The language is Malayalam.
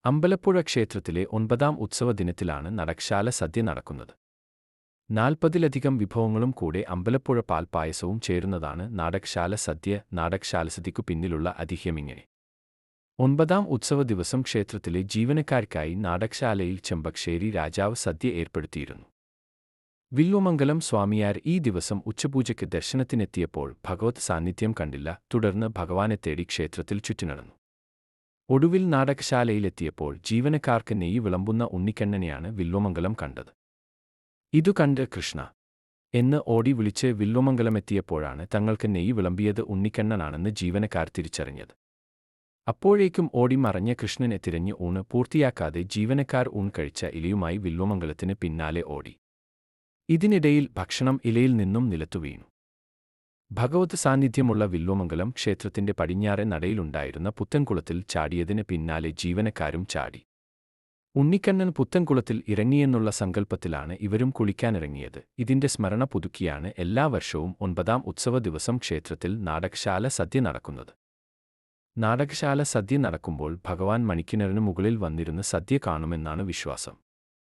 അമ്പലപ്പുഴ ക്ഷേത്രത്തിലെ 9ാം ഉത്സവ ദിനത്തിലാണ് നടക്ശാല സദ്യ നടക്കുന്നത്. 40ലധികം വിഭവങ്ങളും കൂടെ അമ്പലപ്പുഴ പാൽപ്പായസവും ചേരുന്നതാണ് നാടകശാല സദ്യ. നാടകശാലസദ്യക്കു പിന്നിലുള്ള ഐതിഹ്യമിങ്ങനെ. 9ാം ഉത്സവ ദിവസം ക്ഷേത്രത്തിലെ ജീവനക്കാർക്കായി നാടകശാലയിൽ ചെമ്പകശ്ശേരി രാജാവ് സദ്യ ഏർപ്പെടുത്തിയിരുന്നു. വില്വമംഗലം സ്വാമിയാർ ഈ ദിവസം ഉച്ചപൂജയ്ക്ക് ദർശനത്തിനെത്തിയപ്പോൾ ഭഗവത് സാന്നിധ്യം കണ്ടില്ല. തുടർന്ന് ഭഗവാനെ തേടി ക്ഷേത്രത്തിൽ ചുറ്റിനടന്നു. ഒടുവിൽ നാടകശാലയിലെത്തിയപ്പോൾ ജീവനക്കാർക്ക് നെയ്യ് വിളമ്പുന്ന ഉണ്ണിക്കണ്ണനെയാണ് വില്വമംഗലം കണ്ടത്. ഇതു കണ്ട് കൃഷ്ണ എന്ന് ഓടി വിളിച്ച് വില്വമംഗലമെത്തിയപ്പോഴാണ് തങ്ങൾക്ക് നെയ്യ് വിളമ്പിയത് ഉണ്ണിക്കണ്ണനാണെന്ന് ജീവനക്കാർ തിരിച്ചറിഞ്ഞത്. അപ്പോഴേക്കും ഓടി മറഞ്ഞ കൃഷ്ണനെ തിരഞ്ഞ് ഊണ് പൂർത്തിയാക്കാതെ ജീവനക്കാർ ഊൺ കഴിച്ച ഇലയുമായി വില്വമംഗലത്തിന് പിന്നാലെ ഓടി. ഇതിനിടയിൽ ഭക്ഷണം ഇലയിൽ നിന്നും നിലത്തു വീണു. ഭഗവത് സാന്നിധ്യമുള്ള വില്വമംഗലം ക്ഷേത്രത്തിന്റെ പടിഞ്ഞാറെ നടയിലുണ്ടായിരുന്ന പുത്തൻകുളത്തിൽ ചാടിയതിന് പിന്നാലെ ജീവനക്കാരും ചാടി. ഉണ്ണിക്കണ്ണൻ പുത്തൻകുളത്തിൽ ഇറങ്ങിയെന്നുള്ള സങ്കല്പത്തിലാണ് ഇവരും കുളിക്കാനിറങ്ങിയത്. ഇതിന്റെ സ്മരണ പുതുക്കിയാണ് എല്ലാ വർഷവും 9ാം ഉത്സവ ദിവസം ക്ഷേത്രത്തിൽ നാടകശാല സദ്യ നടക്കുന്നത്. നാടകശാല സദ്യ നടക്കുമ്പോൾ ഭഗവാൻ മണിക്കിണറിനു മുകളിൽ വന്നിരുന്ന് സദ്യ കാണുമെന്നാണ് വിശ്വാസം.